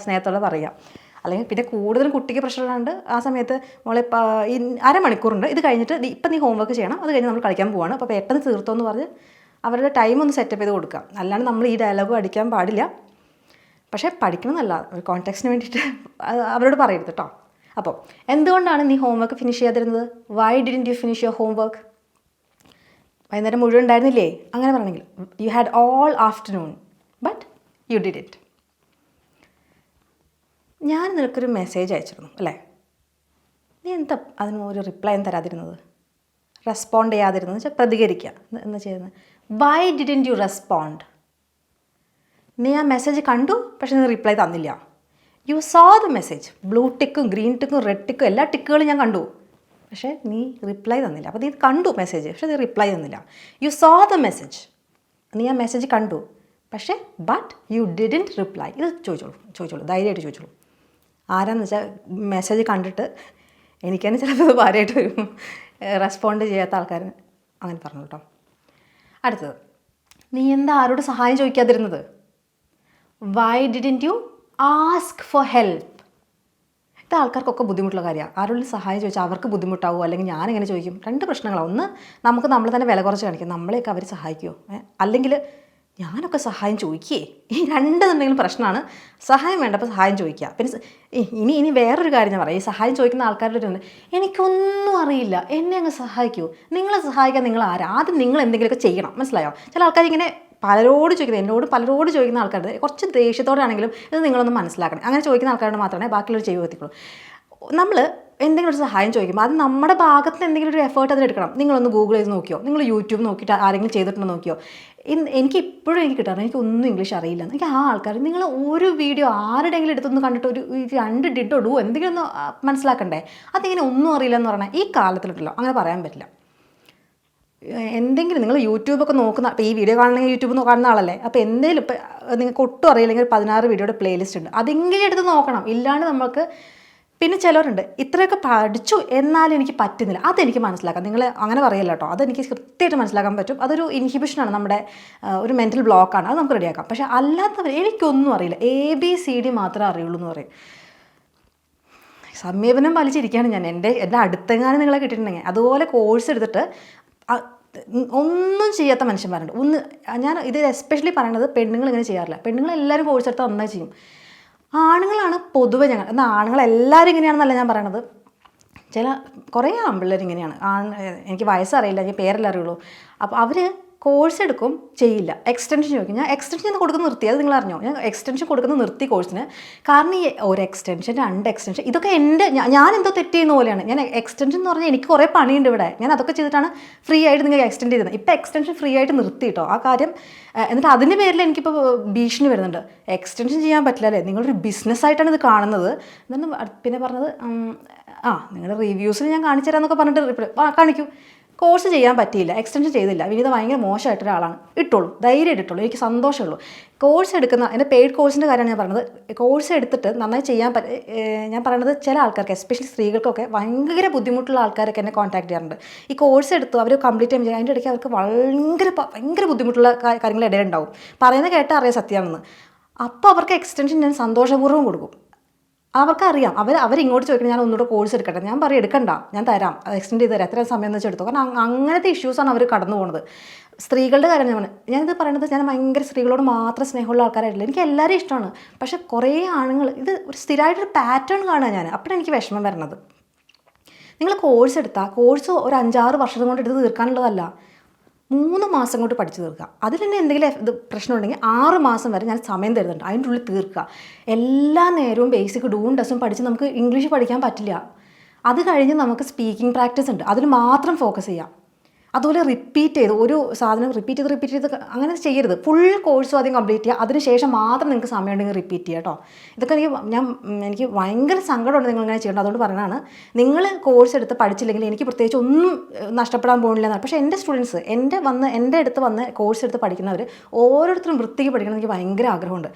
സ്നേഹത്തോടെ പറയാം. അല്ലെങ്കിൽ പിന്നെ കൂടുതലും കുട്ടിക്ക് പ്രശ്നമുണ്ട്. ആ സമയത്ത് മോളെ ഈ അരമണിക്കൂറുണ്ട്, ഇത് കഴിഞ്ഞിട്ട് ഇപ്പം നീ ഹോംവർക്ക് ചെയ്യണം, അത് കഴിഞ്ഞ് നമ്മൾ കളിക്കാൻ പോവാണ്, അപ്പോൾ പെട്ടെന്ന് തീർത്തോ എന്ന് പറഞ്ഞ് അവരുടെ ടൈം ഒന്ന് സെറ്റപ്പ് ചെയ്ത് കൊടുക്കാം. അല്ലാണ്ട് നമ്മൾ ഈ ഡയലോഗ് അടിക്കാൻ പാടില്ല. പക്ഷേ പഠിക്കണമെന്നല്ല, ഒരു കോൺടാക്സിന് വേണ്ടിയിട്ട് അവരോട് പറയരുത് കേട്ടോ. അപ്പോൾ എന്തുകൊണ്ടാണ് നീ ഹോംവർക്ക് ഫിനിഷ് ചെയ്യാതിരുന്നത്? Why didn't you finish your homework? വൈകുന്നേരം മുഴുവൻ ഉണ്ടായിരുന്നില്ലേ? അങ്ങനെ പറയണമെങ്കിൽ you had all afternoon but you did it. ഞാൻ നിനക്കൊരു മെസ്സേജ് അയച്ചിരുന്നു അല്ലേ? നീ എന്താ അതിന് ഒരു റിപ്ലൈ തരാതിരുന്നത്? റെസ്പോണ്ട് ചെയ്യാതിരുന്നത് വെച്ചാൽ പ്രതികരിക്കുക എന്ന് ചെയ്യുന്നത്. Why didn't you respond? നീ ആ മെസ്സേജ് കണ്ടു, പക്ഷെ നീ റിപ്ലൈ തന്നില്ല. You saw the message. Blue ടിക്കും ഗ്രീൻ ടിക്കും റെഡ് ടിക്കും എല്ലാ ടിക്കുകളും ഞാൻ കണ്ടു, പക്ഷേ നീ റിപ്ലൈ തന്നില്ല. അപ്പോൾ നീ കണ്ടു മെസ്സേജ്, പക്ഷേ നീ റിപ്ലൈ തന്നില്ല. You saw the message. നീ ആ മെസ്സേജ് കണ്ടു, പക്ഷേ ബട്ട് യു ഡിഡൻറ്റ് റിപ്ലൈ. ഇത് ചോദിച്ചോളൂ, ധൈര്യമായിട്ട് ചോദിച്ചോളൂ. ആരാന്ന് വെച്ചാൽ മെസ്സേജ് കണ്ടിട്ട് എനിക്ക് തന്നെ ചിലപ്പോൾ ഭാര്യമായിട്ട് വരും, റെസ്പോണ്ട് ചെയ്യാത്ത ആൾക്കാരിന് അങ്ങനെ പറഞ്ഞു കേട്ടോ. അടുത്തത്, നീ എന്താ ആരോട് സഹായം ചോദിക്കാതിരുന്നത്? Why didn't you ask for help? ഇത് ആൾക്കാർക്കൊക്കെ ബുദ്ധിമുട്ടുള്ള കാര്യമാണ്. ആരോടും സഹായം ചോദിച്ചാൽ അവർക്ക് ബുദ്ധിമുട്ടാവുമോ, അല്ലെങ്കിൽ ഞാനെങ്ങനെ ചോദിക്കും? രണ്ട് പ്രശ്നങ്ങളാണ്. ഒന്ന്, നമുക്ക് നമ്മൾ തന്നെ വില കുറച്ച് കാണിക്കും, നമ്മളെയൊക്കെ അവർ സഹായിക്കുമോ, അല്ലെങ്കിൽ ഞാനൊക്കെ സഹായം ചോദിക്കേ. ഈ രണ്ടെന്നുണ്ടെങ്കിലും പ്രശ്നമാണ്. സഹായം വേണ്ടപ്പോൾ സഹായം ചോദിക്കുക. പിന്നെ ഇനി വേറൊരു കാര്യം ഞാൻ പറയാം. ഈ സഹായം ചോദിക്കുന്ന ആൾക്കാരുടെ ഒരു എനിക്കൊന്നും അറിയില്ല, എന്നെ അങ്ങ് സഹായിക്കൂ. നിങ്ങളെ സഹായിക്കാൻ നിങ്ങൾ ആരാ? ആദ്യം നിങ്ങൾ എന്തെങ്കിലുമൊക്കെ ചെയ്യണം, മനസ്സിലായോ? ചില ആൾക്കാർ ഇങ്ങനെ പലരോട് ചോദിക്കുന്നത്, പലരോട് ചോദിക്കുന്ന ആൾക്കാരുടെ കുറച്ച് ദേഷ്യത്തോടെ ആണെങ്കിലും ഇത് നിങ്ങളൊന്ന് മനസ്സിലാക്കണം. അങ്ങനെ ചോദിക്കുന്ന ആൾക്കാരോട് മാത്രമേ ബാക്കിയുള്ളവർ ചെയ്യത്തുള്ളൂ. നമ്മൾ എന്തെങ്കിലും ഒരു സഹായം ചോദിക്കുമ്പോൾ അത് നമ്മുടെ ഭാഗത്ത് നിന്ന് എന്തെങ്കിലും ഒരു എഫേർട്ട് അതിലെടുക്കണം. നിങ്ങളൊന്ന് ഗൂഗിൾ ചെയ്ത് നോക്കിയോ, നിങ്ങൾ യൂട്യൂബ് നോക്കിയിട്ട് ആരെങ്കിലും ചെയ്തിട്ടുണ്ടോ നോക്കിയോ? എനിക്ക് ഇപ്പോഴും കിട്ടാറ് എനിക്കൊന്നും ഇംഗ്ലീഷ് അറിയില്ല. എനിക്ക് ആ ആൾക്കാർ നിങ്ങൾ ഒരു വീഡിയോ ആരുടെയെങ്കിലും എടുത്തൊന്ന് കണ്ടിട്ട് ഒരു 2 ഡിഡോ ഡൂ എന്തെങ്കിലും ഒന്ന് മനസ്സിലാക്കണ്ടേ? അതിങ്ങനെ ഒന്നും അറിയില്ല എന്ന് പറഞ്ഞാൽ ഈ കാലത്തിലുണ്ടല്ലോ അങ്ങനെ പറയാൻ പറ്റില്ല. എന്തെങ്കിലും നിങ്ങൾ യൂട്യൂബൊക്കെ നോക്കുന്ന, ഇപ്പോൾ ഈ വീഡിയോ കാണണമെങ്കിൽ യൂട്യൂബ് കാണുന്ന ആളല്ലേ, അപ്പോൾ എന്തെങ്കിലും ഇപ്പോൾ നിങ്ങൾക്ക് ഒട്ടും അറിയില്ലെങ്കിൽ 16 വീഡിയോയുടെ പ്ലേലിസ്റ്റ് ഉണ്ട്, അതെങ്കിലും എടുത്ത് നോക്കണം. ഇല്ലാണ്ട് നമുക്ക് പിന്നെ ചിലവരുണ്ട് ഇത്രയൊക്കെ പഠിച്ചു എന്നാലും എനിക്ക് പറ്റുന്നില്ല, അതെനിക്ക് മനസ്സിലാക്കാം. നിങ്ങൾ അങ്ങനെ പറയല്ല കേട്ടോ, അതെനിക്ക് കൃത്യമായിട്ട് മനസ്സിലാക്കാൻ പറ്റും. അതൊരു ഇൻഹിബിഷനാണ്, നമ്മുടെ ഒരു മെൻ്റൽ ബ്ലോക്കാണ്, അത് നമുക്ക് റെഡിയാക്കാം. പക്ഷേ അല്ലാത്തവർ എനിക്കൊന്നും അറിയില്ല, ABCD മാത്രമേ അറിയുള്ളൂ എന്ന് പറയും. സമീപനം വലിച്ചിരിക്കുകയാണ് ഞാൻ. എൻ്റെ അടുത്തെങ്ങാനും നിങ്ങളെ കിട്ടിയിട്ടുണ്ടെങ്കിൽ അതുപോലെ കോഴ്സ് എടുത്തിട്ട് ഒന്നും ചെയ്യാത്ത മനുഷ്യന്മാരുണ്ട്. ഞാൻ ഇത് എസ്പെഷ്യലി പറയുന്നത് പെണ്ണുങ്ങൾ ഇങ്ങനെ ചെയ്യാറില്ല. പെണ്ണുങ്ങൾ എല്ലാവരും കോഴ്സ് എടുത്താൽ നന്നായി ചെയ്യും. ആണുങ്ങളാണ് പൊതുവെ എന്നാൽ ആണുങ്ങളെല്ലാവരും ഇങ്ങനെയാണെന്നല്ല ഞാൻ പറയണത്. കുറേ ആൺപിള്ളേർ ഇങ്ങനെയാണ്. എനിക്ക് വയസ്സറിയില്ല, എനിക്ക് പേരെല്ലാം അറിയുള്ളൂ. അപ്പോൾ അവർ കോഴ്സ് എടുക്കും, ചെയ്യില്ല, എക്സ്റ്റൻഷൻ ചോദിക്കും. ഞാൻ എക്സ്റ്റൻഷൻ കൊടുക്കുന്നത് നിർത്തി, അത് നിങ്ങൾ അറിഞ്ഞോ? ഞാൻ എക്സ്റ്റൻഷൻ കൊടുക്കുന്നത് നിർത്തി കോഴ്സിന്. കാരണം ഈ ഒരു എക്സ്റ്റൻഷൻ, 2 എക്സ്റ്റൻഷൻ, ഇതൊക്കെ ഞാൻ എന്തോ തെറ്റ് ചെയ്യുന്ന പോലെയാണ്. ഞാൻ എക്സ്റ്റൻഷൻ എന്ന് പറഞ്ഞാൽ എനിക്ക് കുറേ പണിയുണ്ട് ഇവിടെ, ഞാൻ അതൊക്കെ ചെയ്തിട്ടാണ് ഫ്രീ ആയിട്ട് നിങ്ങൾക്ക് എക്സ്റ്റെൻഡ് ചെയ്തത്. ഇപ്പോൾ എക്സ്റ്റൻഷൻ ഫ്രീ ആയിട്ട് നിർത്തി കേട്ടോ ആ കാര്യം. എന്നിട്ട് അതിൻ്റെ പേരിൽ എനിക്കിപ്പോൾ ഭീഷണി വരുന്നുണ്ട്, എക്സ്റ്റൻഷൻ ചെയ്യാൻ പറ്റില്ല അല്ലേ, നിങ്ങളൊരു ബിസിനസ്സായിട്ടാണ് ഇത് കാണുന്നത് എന്നാണ് പിന്നെ പറഞ്ഞത്. നിങ്ങളുടെ റിവ്യൂസിൽ ഞാൻ കാണിച്ചു തരാമെന്നൊക്കെ പറഞ്ഞിട്ട് കാണിക്കൂ. കോഴ്സ് ചെയ്യാൻ പറ്റിയില്ല, എക്സ്റ്റൻഷൻ ചെയ്തില്ല, വിനീത ഭയങ്കര മോശമായിട്ടൊരാളാണ്, ഇട്ടോളൂ, ധൈര്യമായിട്ട് ഇട്ടോളൂ, എനിക്ക് സന്തോഷമുള്ളൂ. കോഴ്സ് എടുക്കുന്ന എൻ്റെ പെയ്ഡ് കോഴ്സിൻ്റെ കാര്യമാണ് ഞാൻ പറഞ്ഞത്. കോഴ്സ് എടുത്തിട്ട് നന്നായി ചെയ്യാൻ ഞാൻ പറയുന്നത് ചില ആൾക്കാർക്ക്, എസ്പെഷ്യലി സ്ത്രീകൾക്കൊക്കെ ഭയങ്കര ബുദ്ധിമുട്ടുള്ള ആൾക്കാരൊക്കെ എന്നെ കോൺടാക്ട് ചെയ്യാറുണ്ട്. ഈ കോഴ്സ് എടുത്തു അവർ കംപ്ലീറ്റ് ചെയ്യാൻ അതിൻ്റെ ഇടയ്ക്ക് അവർക്ക് ഭയങ്കര ബുദ്ധിമുട്ടുള്ള കാര്യങ്ങൾ ഇടയിലുണ്ടാവും. പറയുന്നത് കേട്ടാൽ അറിയാം സത്യമാണെന്ന്. അപ്പോൾ അവർക്ക് എക്സ്റ്റൻഷൻ ഞാൻ സന്തോഷപൂർവ്വം കൊടുക്കും. അവർക്കറിയാം, അവരിങ്ങോട്ട് ചോദിക്കണം ഞാൻ ഒന്നുകൂടെ കോഴ്സ് എടുക്കട്ടെ, ഞാൻ പറയും എടുക്കണ്ട, ഞാൻ തരാം, അത് എക്സ്റ്റെൻഡ് ചെയ്ത് തരാം, എത്രയും സമയം എന്ന് വെച്ച് എടുത്തു. കാരണം അങ്ങനത്തെ ഇഷ്യൂസാണ് അവർ കടന്നു പോകുന്നത്. സ്ത്രീകളുടെ കാര്യം ഞാനിത് പറയുന്നത്, ഞാൻ ഭയങ്കര സ്ത്രീകളോട് മാത്രം സ്നേഹമുള്ള ആൾക്കാരായിട്ടില്ല, എനിക്ക് എല്ലാവരെയും ഇഷ്ടമാണ്. പക്ഷേ കുറേ ആണുങ്ങൾ ഇത് ഒരു സ്ഥിരമായിട്ടൊരു പാറ്റേൺ കാണുക ഞാൻ, അപ്പോഴാണ് എനിക്ക് വിഷമം വരുന്നത്. നിങ്ങൾ കോഴ്സ് എടുത്താൽ കോഴ്സ് ഒരു 5-6 വർഷം കൊണ്ട് എടുത്ത് തീർക്കാനുള്ളതല്ല, 3 മാസം കൊണ്ട് പഠിച്ചു തീർക്കുക. അതിൽ തന്നെ എന്തെങ്കിലും പ്രശ്നം ഉണ്ടെങ്കിൽ 6 മാസം വരെ ഞാൻ സമയം തരുന്നുണ്ട്, അതിൻ്റെ ഉള്ളിൽ തീർക്കുക. എല്ലാ നേരവും ബേസിക് ഡൂവും ഡസും പഠിച്ച് നമുക്ക് ഇംഗ്ലീഷ് പഠിക്കാൻ പറ്റില്ല. അത് കഴിഞ്ഞ് നമുക്ക് സ്പീക്കിംഗ് പ്രാക്ടീസ് ഉണ്ട്, അതിൽ മാത്രം ഫോക്കസ് ചെയ്യാം. അതുപോലെ റിപ്പീറ്റ് ചെയ്ത് ഒരു സാധനം റിപ്പീറ്റ് ചെയ്ത് അങ്ങനെ ചെയ്യരുത്. ഫുൾ കോഴ്സും ആദ്യം കംപ്ലീറ്റ് ചെയ്യുക, അതിനുശേഷം മാത്രം നിങ്ങൾക്ക് സമയം ഉണ്ടെങ്കിൽ റിപ്പീറ്റ് ചെയ്യുക കേട്ടോ. ഇതൊക്കെ എനിക്ക് ഭയങ്കര സങ്കടമുണ്ട് നിങ്ങൾ ഇങ്ങനെ ചെയ്യേണ്ടത്. അതുകൊണ്ട് പറയുന്നതാണ്, നിങ്ങൾ കോഴ്സ് എടുത്ത് പഠിച്ചില്ലെങ്കിൽ എനിക്ക് പ്രത്യേകിച്ച് ഒന്നും നഷ്ടപ്പെടാൻ പോകുന്നില്ല എന്നാണ്. പക്ഷേ എൻ്റെ സ്റ്റുഡൻസ് എൻ്റെ അടുത്ത് വന്ന് കോഴ്സ് എടുത്ത് പഠിക്കുന്നവർ ഓരോരുത്തരും വൃത്തിക്ക് പഠിക്കണം എനിക്ക് ഭയങ്കര ആഗ്രഹമുണ്ട്.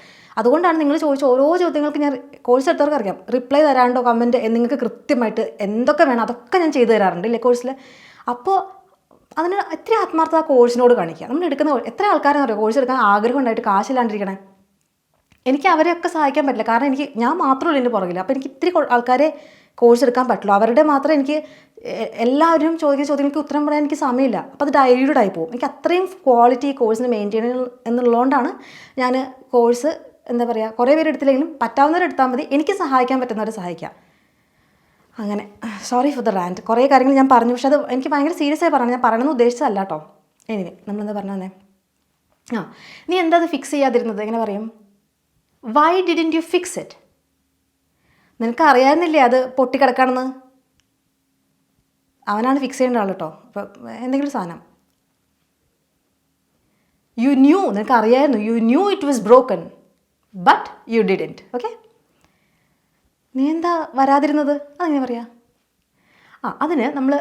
അതുകൊണ്ടാണ് നിങ്ങൾ ചോദിച്ച ഓരോ ചോദ്യങ്ങൾക്ക് ഞാൻ കോഴ്സ് എടുത്തവർക്ക് അറിയാം റിപ്ലൈ തരാണ്ടോ കമൻറ്റ് നിങ്ങൾക്ക് കൃത്യമായിട്ട് എന്തൊക്കെ വേണം അതൊക്കെ ഞാൻ ചെയ്തു തരാറുണ്ട് ഇല്ലേ കോഴ്സിൽ. അപ്പോൾ അതിന് ഇത്തിരി ആത്മാർത്ഥത കോഴ്സിനോട് കാണിക്കുക. നമ്മൾ എടുക്കുന്ന എത്ര ആൾക്കാരെന്ന് അറിയാം കോഴ്സ് എടുക്കാൻ ആഗ്രഹം ഉണ്ടായിട്ട് കാശില്ലാണ്ടിരിക്കണേ. എനിക്ക് അവരെയൊക്കെ സഹായിക്കാൻ പറ്റില്ല, കാരണം ഞാൻ മാത്രമല്ല എൻ്റെ പുറകില്ല. അപ്പോൾ എനിക്ക് ഇത്തിരി ആൾക്കാരെ കോഴ്സ് എടുക്കാൻ പറ്റുള്ളൂ. അവരുടെ മാത്രം എനിക്ക് എല്ലാവരും ചോദിക്കുന്ന ചോദ്യങ്ങൾക്ക് ഉത്തരം പറയാൻ എനിക്ക് സമയമില്ല. അപ്പോൾ അത് ഡൈല്യൂട്ടഡ് ആയി പോകും. എനിക്ക് അത്രയും ക്വാളിറ്റി കോഴ്സിന് മെയിൻറ്റെയിൻ എന്നുള്ളതുകൊണ്ടാണ് ഞാൻ കോഴ്സ് എന്താ പറയുക കുറേ പേര് എടുത്തില്ലെങ്കിലും പറ്റാവുന്നവരെടുത്താൽ മതി, എനിക്ക് സഹായിക്കാൻ പറ്റുന്നവരെ സഹായിക്കാം. അങ്ങനെ സോറി ഫോർ ദ റാൻറ്റ്. കുറേ കാര്യങ്ങൾ ഞാൻ പറഞ്ഞു, പക്ഷെ അത് എനിക്ക് ഭയങ്കര സീരിയസ് ആയി പറഞ്ഞു, ഞാൻ പറയണമെന്ന് ഉദ്ദേശിച്ചതല്ല കേട്ടോ. എനിവേ നമ്മളെന്താ പറഞ്ഞേ, നീ എന്താ അത് ഫിക്സ് ചെയ്യാതിരുന്നത്? എങ്ങനെ പറയും? Y didn't U fix it? നിനക്ക് അറിയാവുന്നില്ലേ അത് പൊട്ടിക്കിടക്കാണെന്ന്? അവനാണ് ഫിക്സ് ചെയ്യേണ്ട ആൾ കേട്ടോ. ഇപ്പോൾ എന്തെങ്കിലും സാധനം യു ന്യൂ, നിനക്ക് അറിയായിരുന്നു, you knew it was broken but you didn't. Okay, നീ എന്താ വരാതിരുന്നത്? അതെങ്ങനെ പറയാ? അതിന് നമ്മൾ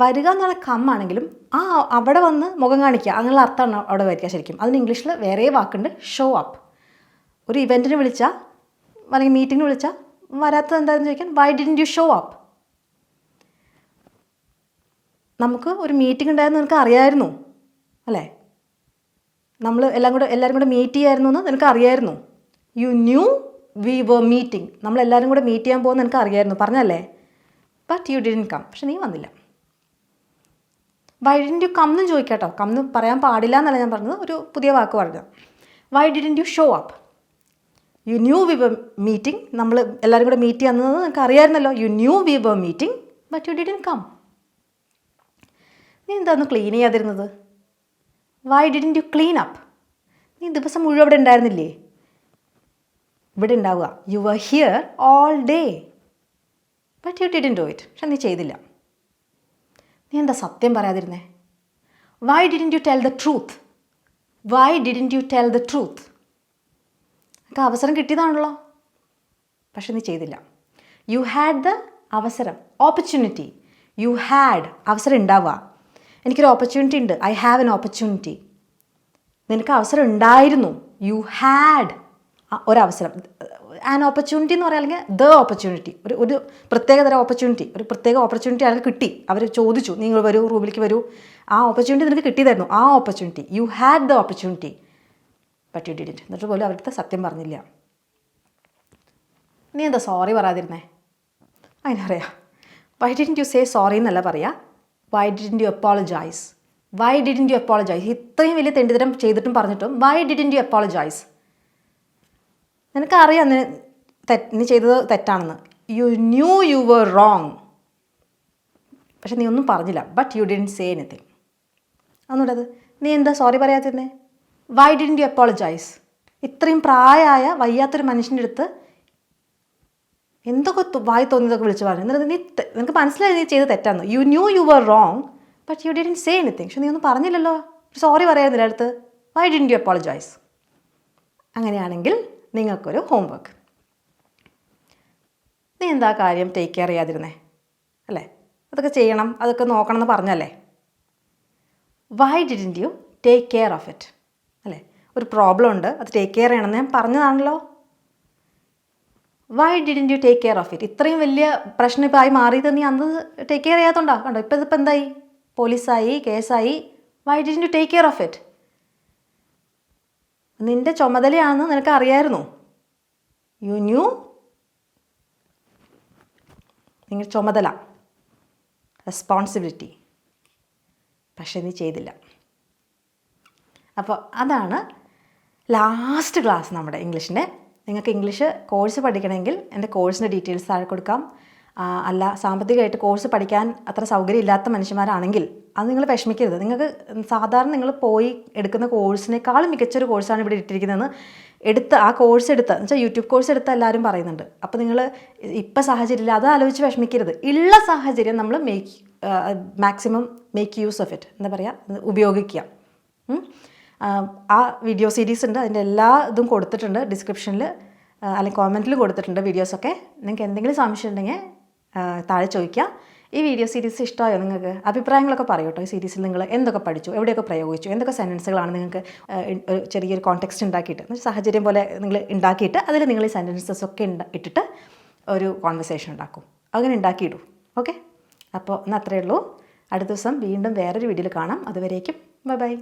വരിക എന്ന് പറഞ്ഞാൽ കമ്മാണെങ്കിലും അവിടെ വന്ന് മുഖം കാണിക്കുക അങ്ങനെയുള്ള അർത്ഥമാണ് അവിടെ വരിക ശരിക്കും. അതിന് ഇംഗ്ലീഷിൽ വേറെ വാക്കുണ്ട്, ഷോ അപ്പ്. ഒരു ഇവൻറ്റിന് വിളിച്ചാൽ അല്ലെങ്കിൽ മീറ്റിങ്ങിന് വിളിച്ചാൽ വരാത്തത് എന്താണെന്ന് ചോദിക്കാൻ Y didn't you show up. നമുക്ക് ഒരു മീറ്റിംഗ് ഉണ്ടായിരുന്നു, നിനക്ക് അറിയായിരുന്നു അല്ലേ? നമ്മൾ എല്ലാവരും കൂടെ മീറ്റ് ചെയ്യായിരുന്നു എന്ന് നിനക്ക് അറിയായിരുന്നു. You knew we were meeting, നമ്മളെല്ലാവരും കൂടെ മീറ്റ് ചെയ്യാൻ പോകുന്ന എനിക്ക് അറിയായിരുന്നു, പറഞ്ഞല്ലേ? ബട്ട് യു ഡിഡൻറ്റ് കം, പക്ഷെ നീ വന്നില്ല. വൈ ഡിഡൻറ്റ് യു കം എന്നും ചോദിക്കാട്ടോ. കം എന്ന് പറയാൻ പാടില്ല എന്നല്ല ഞാൻ പറഞ്ഞത്, ഒരു പുതിയ വാക്ക് പറഞ്ഞു. Why didn't you show up? You knew we were meeting, നമ്മൾ എല്ലാവരും കൂടെ മീറ്റ് ചെയ്യാമെന്നത് നിനക്ക് അറിയായിരുന്നല്ലോ. You knew we were meeting but you didn't come. നീ എന്താ ഒന്ന് ക്ലീൻ ചെയ്യാതിരുന്നത്? Why didn't you clean up? നീ ദിവസം മുഴുവൻ അവിടെ ഉണ്ടായിരുന്നില്ലേ? ഇവിടെ ഉണ്ടാവുക, you were here all day but you didn't do it, പക്ഷെ നീ ചെയ്തില്ല. നീ എന്താ സത്യം പറയാതിരുന്നേ? Why didn't you tell the truth? Y didn't you tell the truth? എനിക്ക് അവസരം കിട്ടിയതാണല്ലോ, പക്ഷെ നീ ചെയ്തില്ല. യു ഹാഡ് ദ അവസരം, ഓപ്പർച്യൂണിറ്റി. യു ഹാഡ്, അവസരം ഉണ്ടാവുക. എനിക്കൊരു ഓപ്പർച്യൂണിറ്റി ഉണ്ട്, ഐ ഹാവ് എൻ ഓപ്പർച്യൂണിറ്റി. നിനക്ക് അവസരം ഉണ്ടായിരുന്നു, യു ഹാഡ് ഒരവസരം. ആൻ ഓപ്പർച്യൂണിറ്റി എന്ന് പറയുക, അല്ലെങ്കിൽ ദ ഓപ്പർച്യൂണിറ്റി, ഒരു പ്രത്യേകതരം ഓപ്പർച്യൂണിറ്റി, ഒരു പ്രത്യേക ഓപ്പർച്യൂണിറ്റി അയാൾക്ക് കിട്ടി. അവർ ചോദിച്ചു നിങ്ങൾ വരൂ, റൂമിലേക്ക് വരൂ, ആ ഓപ്പർച്യൂണിറ്റി നിനക്ക് കിട്ടിയതായിരുന്നു. ആ opportunity, you had the opportunity but you didn't. എന്നിട്ട് പോലും അവരുടെ സത്യം പറഞ്ഞില്ല. നീ എന്താ സോറി പറയാതിരുന്നേ? അതിനറിയാം. Why didn't you say sorry എന്നല്ല പറയുക, why didn't you apologise. Why didn't you apologise? ഇത്രയും വലിയ തെണ്ടിത്തരം ചെയ്തിട്ടും പറഞ്ഞിട്ടും വൈ ഡിഡൻറ്റ് യു അപ്പോളജൈസ്? നിനക്കറിയാം നീ ചെയ്തത് തെറ്റാണെന്ന്. You knew you were wrong, പക്ഷെ നീ ഒന്നും പറഞ്ഞില്ല. But you didn't say anything. ഒന്നുകൂടെ അത്, നീ എന്താ സോറി പറയാതിരുന്നേ? Why didn't you apologise? ഇത്രയും പ്രായമായ വയ്യാത്തൊരു മനുഷ്യൻ്റെ അടുത്ത് എന്തൊക്കെ വായി തോന്നിയതൊക്കെ വിളിച്ച് പറഞ്ഞു. എന്നിട്ട് നിനക്ക് മനസ്സിലായി നീ ചെയ്ത് തെറ്റാന്ന്. You knew you were wrong but you didn't say anything. പക്ഷെ നീ ഒന്നും പറഞ്ഞില്ലല്ലോ, സോറി പറയായിരുന്നില്ല അടുത്ത്. Why didn't you apologise? അങ്ങനെയാണെങ്കിൽ നിങ്ങൾക്കൊരു ഹോംവർക്ക്. നീ എന്താ കാര്യം ടേക്ക് കെയർ ചെയ്യാതിരുന്നേ അല്ലേ? അതൊക്കെ ചെയ്യണം, അതൊക്കെ നോക്കണം എന്ന് പറഞ്ഞല്ലേ? Why didn't you take care of it അല്ലേ? ഒരു പ്രോബ്ലം ഉണ്ട്, അത് ടേക്ക് കെയർ ചെയ്യണമെന്ന് ഞാൻ പറഞ്ഞതാണല്ലോ. Why didn't you take care of it? ഇത്രയും വലിയ പ്രശ്നം ഇപ്പോൾ ആയി മാറിയത് നീ അന്ന് ടേക്ക് കെയർ ചെയ്യാത്തോണ്ടാ. കണ്ടോ ഇപ്പോൾ ഇതിപ്പോൾ എന്തായി? പോലീസായി, കേസായി. Why didn't you take care of it? നിൻ്റെ ചുമതലയാണെന്ന് നിനക്ക് അറിയായിരുന്നു. യു ന്യൂ, നിങ്ങളുടെ ചുമതല, റെസ്പോൺസിബിലിറ്റി, പക്ഷേ നീ ചെയ്തില്ല. അപ്പോൾ അതാണ് ലാസ്റ്റ് ക്ലാസ് നമ്മുടെ ഇംഗ്ലീഷിൻ്റെ. നിങ്ങൾക്ക് ഇംഗ്ലീഷ് കോഴ്സ് പഠിക്കണമെങ്കിൽ എൻ്റെ കോഴ്സിൻ്റെ ഡീറ്റെയിൽസ് താഴെ കൊടുക്കാം. അല്ല, സാമ്പത്തികമായിട്ട് കോഴ്സ് പഠിക്കാൻ അത്ര സൗകര്യം ഇല്ലാത്ത മനുഷ്യന്മാരാണെങ്കിൽ അത് നിങ്ങൾ വിഷമിക്കരുത്. നിങ്ങൾക്ക് സാധാരണ നിങ്ങൾ പോയി എടുക്കുന്ന കോഴ്സിനേക്കാളും മികച്ചൊരു കോഴ്സാണ് ഇവിടെ ഇട്ടിരിക്കുന്നതെന്ന് ആ കോഴ്സ് എടുത്ത് എന്ന് വെച്ചാൽ യൂട്യൂബ് കോഴ്സ് എടുത്ത് എല്ലാവരും പറയുന്നുണ്ട്. അപ്പോൾ നിങ്ങൾ ഇപ്പം സാഹചര്യം ഇല്ല, അത് ആലോചിച്ച് വിഷമിക്കരുത്. ഉള്ള സാഹചര്യം നമ്മൾ maximum make use of it, എന്താ പറയുക, ഉപയോഗിക്കുക. ആ വീഡിയോ സീരീസ് ഉണ്ട്, അതിൻ്റെ എല്ലാ ഇതും കൊടുത്തിട്ടുണ്ട് ഡിസ്ക്രിപ്ഷനിൽ അല്ലെങ്കിൽ കോമെൻറ്റിൽ കൊടുത്തിട്ടുണ്ട് വീഡിയോസൊക്കെ. നിങ്ങൾക്ക് എന്തെങ്കിലും സംശയം ഉണ്ടെങ്കിൽ താഴെ ചോദിക്കുക. ഈ വീഡിയോ സീരീസ് ഇഷ്ടമായോ നിങ്ങൾക്ക്? അഭിപ്രായങ്ങളൊക്കെ പറയൂ കേട്ടോ. ഈ സീരീസിൽ നിങ്ങൾ എന്തൊക്കെ പഠിച്ചു, എവിടെയൊക്കെ പ്രയോഗിച്ചു, എന്തൊക്കെ സെൻറ്റൻസുകളാണ് നിങ്ങൾക്ക് ചെറിയൊരു കോണ്ടെക്സ്റ്റ് ഉണ്ടാക്കിയിട്ട്, സാഹചര്യം പോലെ നിങ്ങൾ ഉണ്ടാക്കിയിട്ട് അതിൽ നിങ്ങൾ ഈ സെൻറ്റൻസസ് ഒക്കെ ഇട്ടിട്ട് ഒരു കോൺവെർസേഷൻ ഉണ്ടാക്കും. അങ്ങനെ ഉണ്ടാക്കിയിടും. ഓക്കെ, അപ്പോൾ എന്നാൽ അത്രയേ ഉള്ളൂ. അടുത്ത ദിവസം വീണ്ടും വേറൊരു വീഡിയോയിൽ കാണാം. അതുവരേക്കും ബൈ ബൈ.